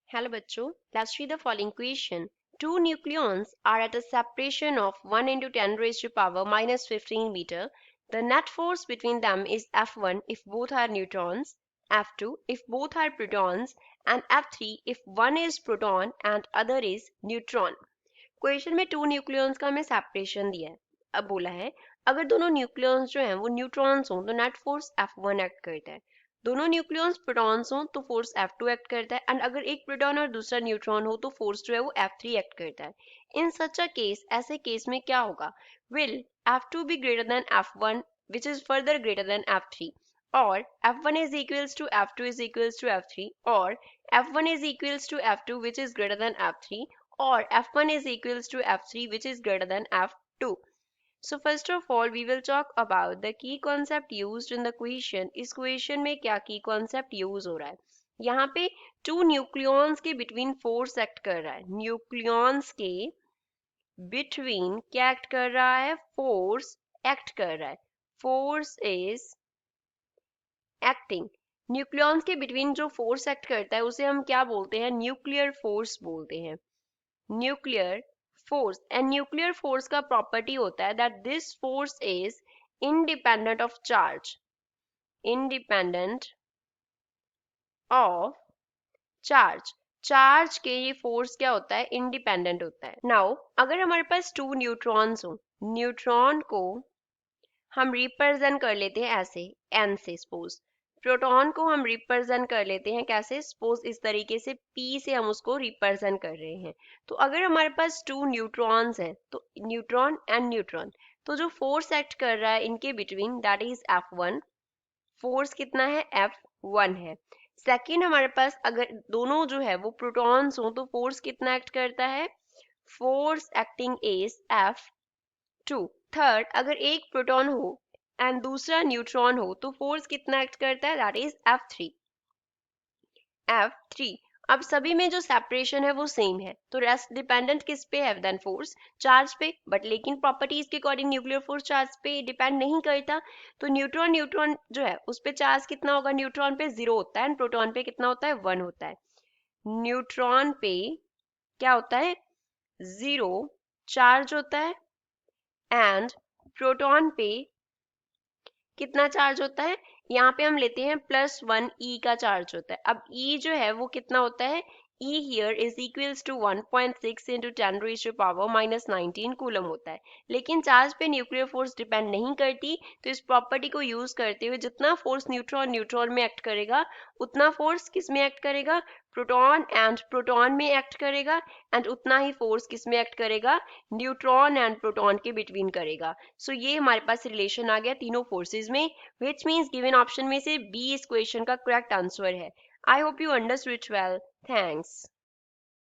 Hello बच्चों, let's read the following question. Two nucleons are at a separation of 1 into 10 raised to power minus 15 meter. The net force between them is F1 if both are neutrons, F2 if both are protons, and F3 if one is proton and other is neutron. Question में to nucleons का हमें separation दिया है। अब बोला है अगर दोनों न्यूक्लियॉन्स जो हैं वो न्यूट्रॉन्स हों तो नेट फोर्स F1 एक्ट करता है, दोनों न्यूक्लियॉन्स प्रोटॉन्स हों तो फोर्स F2 एक्ट करता है, एंड अगर एक प्रोटॉन और दूसरा न्यूट्रॉन हो तो फोर्स जो है वो F3 एक्ट करता है। इन सच अ केस, ऐसे केस में क्या होगा? Will F2 be greater than F1 which is further greater than F3, or F1 is equals to F2 is equals to F3, or F1 is equals to F2 which is greater than F3, or F1 is equals to F3 which is greater than F2. So first of all we will talk about the key concept used in the question. इस question में क्या key concept use हो रहा है? यहाँ पे two nucleons के between force act कर रहा है, nucleons के between क्या act कर रहा है? Force act कर रहा है, force is acting. न्यूक्लियॉन्स के बिटवीन जो फोर्स एक्ट करता है उसे हम क्या बोलते हैं? न्यूक्लियर फोर्स बोलते हैं, nuclear force. And nuclear force का प्रॉपर्टी होता है that this force is independent of charge, independent of charge. Charge के ये फोर्स क्या होता है? इंडिपेंडेंट होता है। नाउ अगर हमारे पास टू न्यूट्रॉन्स हो, न्यूट्रॉन को हम रिप्रेजेंट कर लेते हैं ऐसे एन से, सपोज प्रोटॉन को हम रिप्रेजेंट कर लेते हैं कैसे? सपोज इस तरीके से पी से हम उसको रिप्रेजेंट कर रहे हैं। तो अगर हमारे पास टू न्यूट्रॉन्स हैं तो न्यूट्रॉन एंड न्यूट्रॉन, तो जो फोर्स एक्ट कर रहा है इनके between that is F1। Force कितना है? F1 है। सेकेंड हमारे पास अगर दोनों जो है वो प्रोटॉन्स हो तो फोर्स कितना एक्ट करता है? Force acting is F2। Third अगर एक प्रोटॉन हो एंड दूसरा न्यूट्रॉन हो तो फोर्स कितना एक्ट करता है? That is F3। F3। अब सभी में जो सेपरेशन है वो सेम है, तो रेस्ट डिपेंडेंट किस पे है? देन फोर्स चार्ज पे। बट लेकिन प्रॉपर्टीज के अकॉर्डिंग न्यूक्लियर फोर्स चार्ज पे डिपेंड नहीं करता, तो न्यूट्रॉन न्यूट्रॉन जो है उस पे चार्ज कितना होगा? न्यूट्रॉन पे 0 होता है एंड प्रोटॉन पे कितना होता है? 1 होता है। न्यूट्रॉन पे क्या होता है? 0 चार्ज होता है एंड प्रोटॉन पे कितना चार्ज होता है? यहाँ पे हम लेते हैं +1 E का चार्ज होता है। अब E जो है वो कितना होता है? E here is equals to 1.6 into 10 raised to power minus 19 coulomb होता है। लेकिन चार्ज पे न्यूक्लियर फोर्स डिपेंड नहीं करती, तो इस प्रॉपर्टी को यूज करते हुए जितना फोर्स न्यूट्रॉन न्यूट्रॉन में एक्ट करेगा उतना फोर्स किस में एक्ट करेगा? प्रोटॉन एंड प्रोटॉन में एक्ट करेगा, एंड उतना ही फोर्स किस में एक्ट करेगा? न्यूट्रॉन एंड प्रोटॉन के बिटवीन करेगा। सो ये हमारे पास रिलेशन आ गया तीनों फोर्सेज में, विच मीन्स गिवन ऑप्शन में से बी इस क्वेश्चन का करेक्ट आंसर है। I hope you understood it well. Thanks.